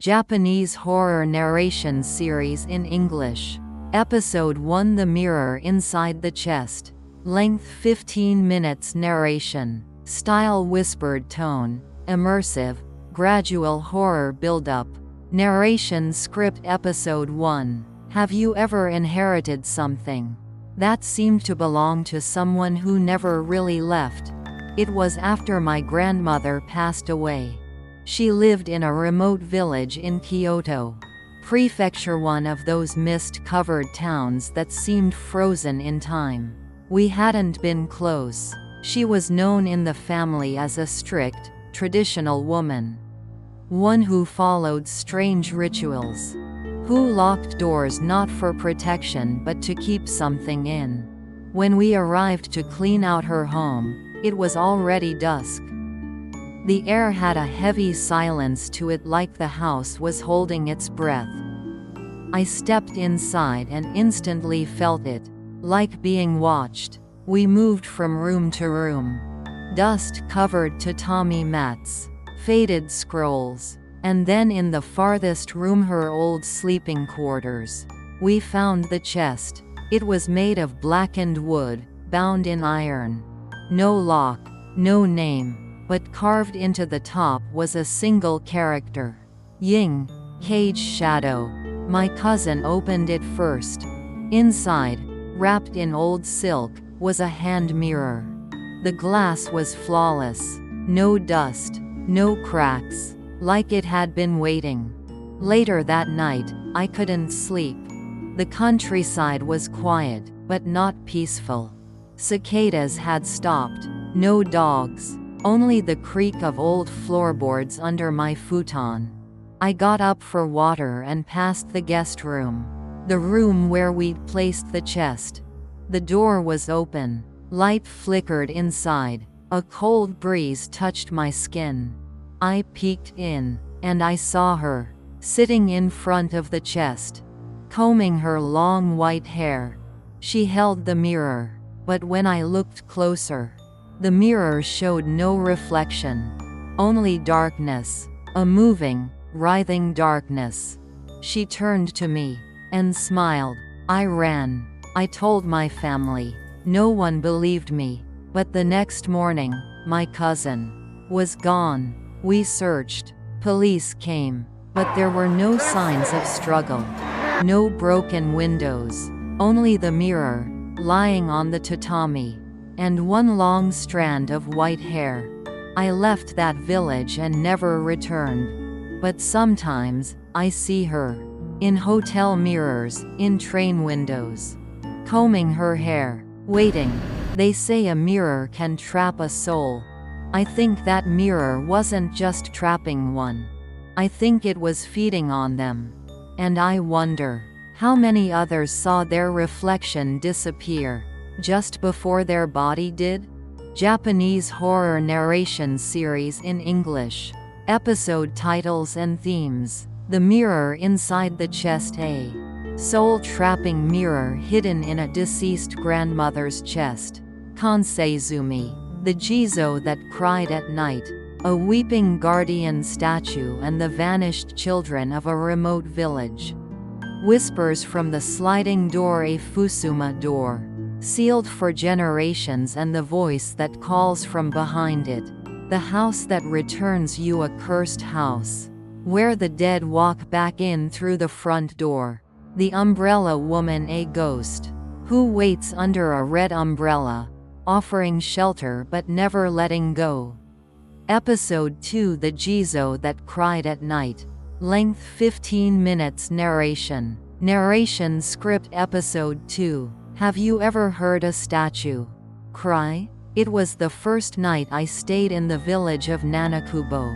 Japanese horror narration series in English. Episode 1 The Mirror Inside the Chest. Length 15 minutes. Narration. Style whispered tone. Immersive, gradual horror build-up. Narration script. Episode 1. Have you ever inherited something that seemed to belong to someone who never really left? It was after my grandmother passed away. She lived in a remote village in Kyoto Prefecture, one of those mist-covered towns that seemed frozen in time. We hadn't been close. She was known in the family as a strict, traditional woman. One who followed strange rituals. Who locked doors not for protection but to keep something in. When we arrived to clean out her home, it was already dusk. The air had a heavy silence to it, like the house was holding its breath. I stepped inside and instantly felt it, like being watched. We moved from room to room. Dust-covered tatami mats, faded scrolls, and then in the farthest room, her old sleeping quarters. We found the chest. It was made of blackened wood, bound in iron. No lock, no name, but carved into the top was a single character. Ying, cage shadow. My cousin opened it first. Inside, wrapped in old silk, was a hand mirror. The glass was flawless. No dust, no cracks, like it had been waiting. Later that night, I couldn't sleep. The countryside was quiet, but not peaceful. Cicadas had stopped. No dogs. Only the creak of old floorboards under my futon. I got up for water and passed the guest room. The room where we'd placed the chest. The door was open. Light flickered inside. A cold breeze touched my skin. I peeked in, and I saw her, sitting in front of the chest, combing her long white hair. She held the mirror, but when I looked closer, the mirror showed no reflection. Only darkness. A moving, writhing darkness. She turned to me and smiled. I ran. I told my family. No one believed me. But the next morning, my cousin was gone. We searched. Police came. But there were no signs of struggle. No broken windows. Only the mirror, lying on the tatami, and one long strand of white hair. I left that village and never returned. But sometimes, I see her. In hotel mirrors, in train windows. Combing her hair. Waiting. They say a mirror can trap a soul. I think that mirror wasn't just trapping one. I think it was feeding on them. And I wonder, how many others saw their reflection disappear just before their body did? Japanese horror narration series in English. Episode titles and themes. The Mirror Inside the Chest. A soul-trapping mirror hidden in a deceased grandmother's chest. Kanseizumi. The Jizo that cried at night. A weeping guardian statue and the vanished children of a remote village. Whispers from the sliding door. A Fusuma door. Sealed for generations, and the voice that calls from behind it. The house that returns you, a cursed house, where the dead walk back in through the front door. The umbrella woman. A ghost who waits under a red umbrella, offering shelter but never letting go. Episode 2 The Jizo that cried at night. Length 15 minutes. Narration. Narration script. Episode 2. Have you ever heard a statue cry? It was the first night I stayed in the village of Nanakubo.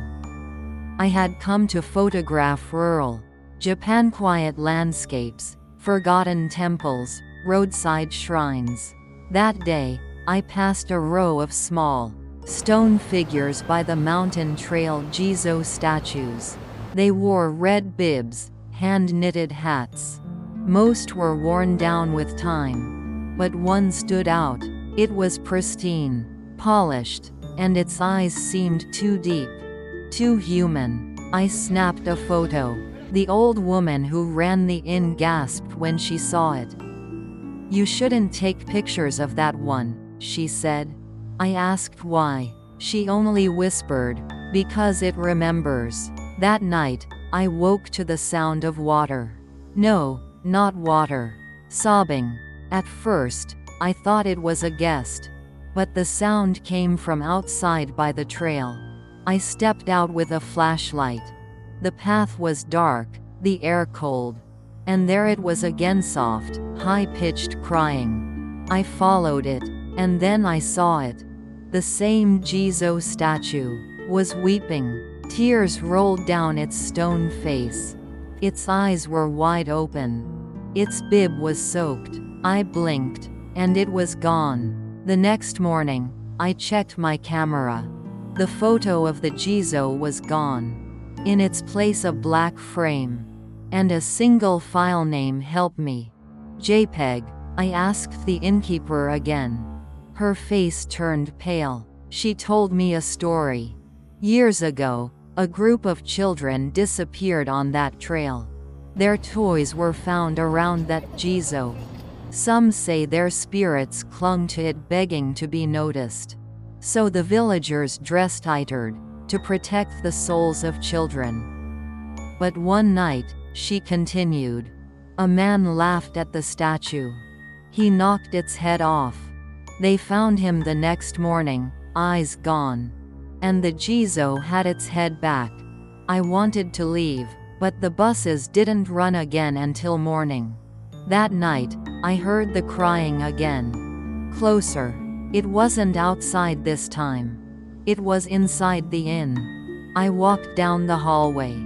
I had come to photograph rural Japan, quiet landscapes, forgotten temples, roadside shrines. That day, I passed a row of small stone figures by the mountain trail. Jizo statues. They wore red bibs, hand-knitted hats. Most were worn down with time. But one stood out. It was pristine, polished, and its eyes seemed too deep, too human. I snapped a photo. The old woman who ran the inn gasped when she saw it. "You shouldn't take pictures of that one," she said. I asked why. She only whispered, "Because it remembers." That night, I woke to the sound of water. No, not water. Sobbing. At first, I thought it was a guest. But the sound came from outside by the trail. I stepped out with a flashlight. The path was dark, the air cold. And there it was again, soft, high-pitched crying. I followed it, and then I saw it. The same Jizo statue was weeping. Tears rolled down its stone face. Its eyes were wide open. Its bib was soaked. I blinked, and it was gone. The next morning, I checked my camera. The photo of the Jizo was gone. In its place, a black frame. And a single file name helped me. JPEG. I asked the innkeeper again. Her face turned pale. She told me a story. Years ago, a group of children disappeared on that trail. Their toys were found around that Jizo. Some say their spirits clung to it, begging to be noticed. So the villagers dressed tighter to protect the souls of children. But one night, she continued, a man laughed at the statue. He knocked its head off. They found him the next morning, eyes gone. And the Jizo had its head back. I wanted to leave, but the buses didn't run again until morning. That night, I heard the crying again. Closer. It wasn't outside this time. It was inside the inn. I walked down the hallway.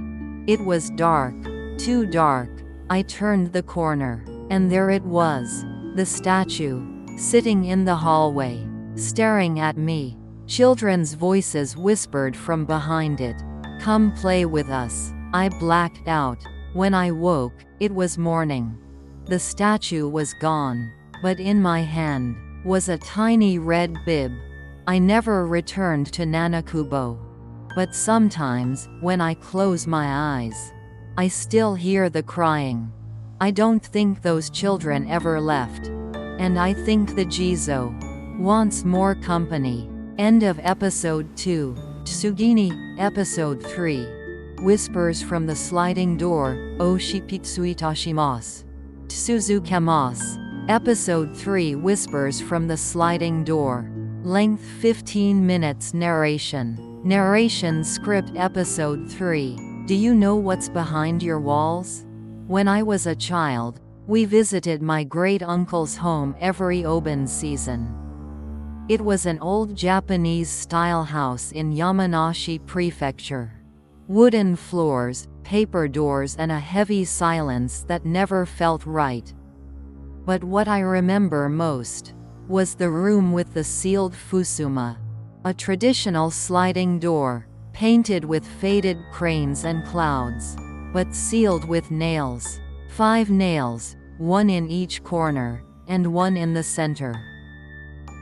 It was dark. Too dark. I turned the corner. And there it was. The statue. Sitting in the hallway. Staring at me. Children's voices whispered from behind it. "Come play with us." I blacked out. When I woke, it was morning. The statue was gone. But in my hand was a tiny red bib. I never returned to Nanakubo. But sometimes, when I close my eyes, I still hear the crying. I don't think those children ever left. And I think the Jizo wants more company. End of episode 2. Tsugini, episode 3. Whispers from the sliding door, Oshipitsui tashimasu. Tsuzukamasu. Episode 3. Whispers from the sliding door. Length 15 minutes. Narration. Narration script. Episode 3. Do you know what's behind your walls? When I was a child, we visited my great-uncle's home every open season. It was an old Japanese-style house in Yamanashi Prefecture. Wooden floors, paper doors, and a heavy silence that never felt right. But what I remember most was the room with the sealed fusuma, a traditional sliding door, painted with faded cranes and clouds, but sealed with nails. 5 nails, one in each corner, and one in the center.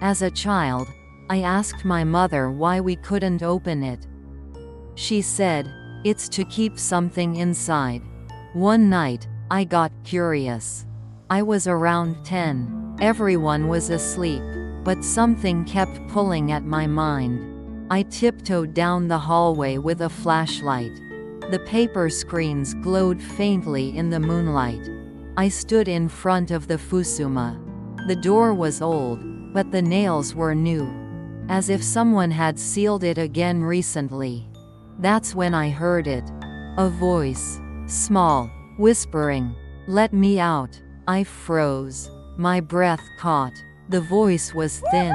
As a child, I asked my mother why we couldn't open it. She said, "It's to keep something inside." One night, I got curious. I was around 10. Everyone was asleep, but something kept pulling at my mind. I tiptoed down the hallway with a flashlight. The paper screens glowed faintly in the moonlight. I stood in front of the fusuma. The door was old, but the nails were new. As if someone had sealed it again recently. That's when I heard it. A voice. Small. Whispering. "Let me out." I froze. My breath caught. The voice was thin.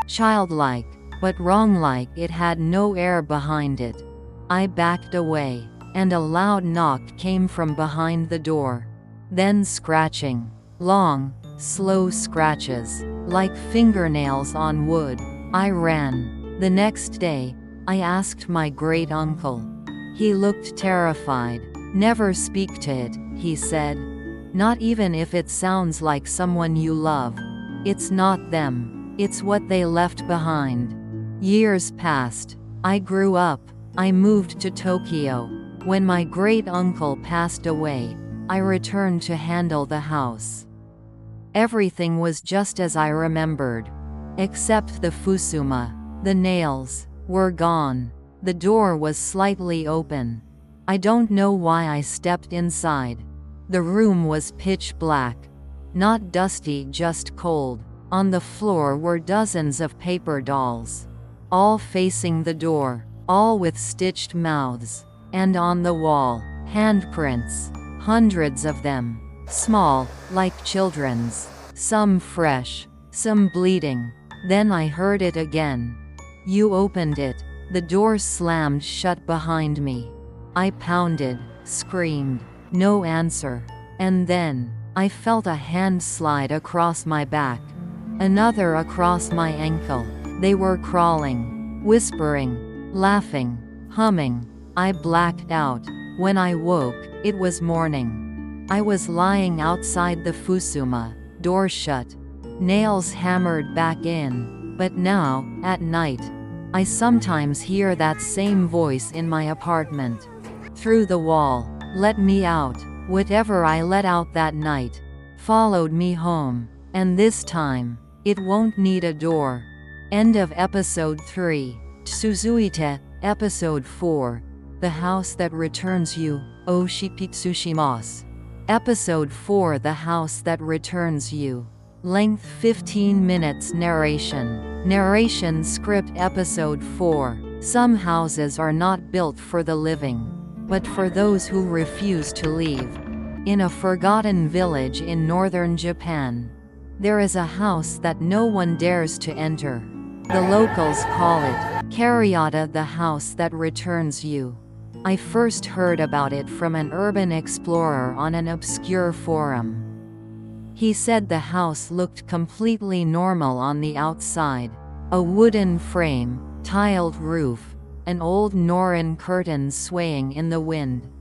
Childlike. But wrong-like. It had no air behind it. I backed away. And a loud knock came from behind the door. Then scratching. Long, slow scratches. Like fingernails on wood. I ran. The next day, I asked my great-uncle. He looked terrified. "Never speak to it," he said. "Not even if it sounds like someone you love. It's not them. It's what they left behind." Years passed. I grew up. I moved to Tokyo. When my great-uncle passed away, I returned to handle the house. Everything was just as I remembered. Except the fusuma. The nails were gone. The door was slightly open. I don't know why I stepped inside. The room was pitch black. Not dusty, just cold. On the floor were dozens of paper dolls. All facing the door. All with stitched mouths. And on the wall, handprints. Hundreds of them. Small, like children's. Some fresh. Some bleeding. Then I heard it again. You opened it. The door slammed shut behind me. I pounded, screamed. No answer. And then, I felt a hand slide across my back. Another across my ankle. They were crawling, whispering, laughing, humming. I blacked out. When I woke, it was morning. I was lying outside the fusuma, door shut. Nails hammered back in. But now, at night, I sometimes hear that same voice in my apartment. Through the wall. Let me out. Whatever I let out that night followed me home. And this time, it won't need a door. End of episode 3. Tsuzuite, episode 4. The House That Returns You, Oshipitsushimasu. Episode 4. The House That Returns You. Length 15 minutes. Narration script. Episode 4. Some houses are not built for the living, but for those who refuse to leave. In a forgotten village in northern Japan, there is a house that no one dares to enter. The locals call it Karyata, the house that returns you. I first heard about it from an urban explorer on an obscure forum. He said the house looked completely normal on the outside. A wooden frame, tiled roof, an old Norin curtain swaying in the wind.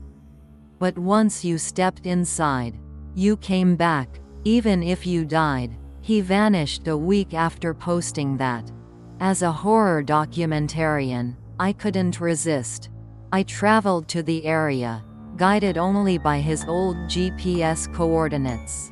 But once you stepped inside, you came back, even if you died. He vanished a week after posting that. As a horror documentarian, I couldn't resist. I traveled to the area, guided only by his old GPS coordinates.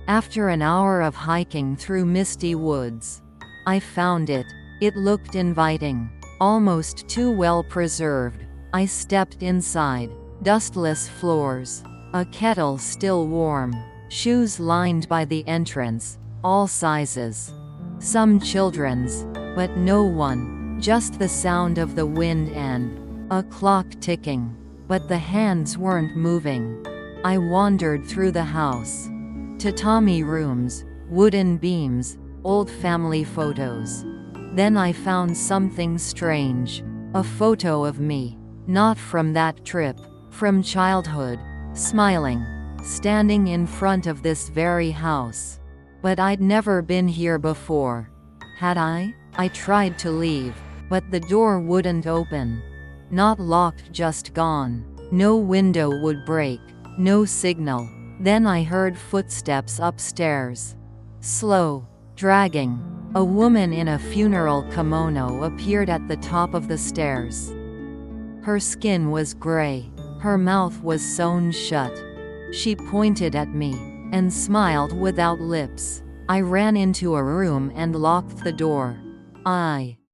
After an hour of hiking through misty woods, I found it. It looked inviting, almost too well preserved. I stepped inside. Dustless floors. A kettle still warm. Shoes lined by the entrance, all sizes. Some children's, but no one. Just the sound of the wind and a clock ticking. But the hands weren't moving. I wandered through the house. Tatami rooms, wooden beams, old family photos. Then I found something strange. A photo of me. Not from that trip. From childhood. Smiling. Standing in front of this very house. But I'd never been here before. Had I? I tried to leave, but the door wouldn't open. Not locked, just gone. No window would break. No signal. Then I heard footsteps upstairs. Slow. Dragging. A woman in a funeral kimono appeared at the top of the stairs. Her skin was gray. Her mouth was sewn shut. She pointed at me and smiled without lips. I ran into a room and locked the door. I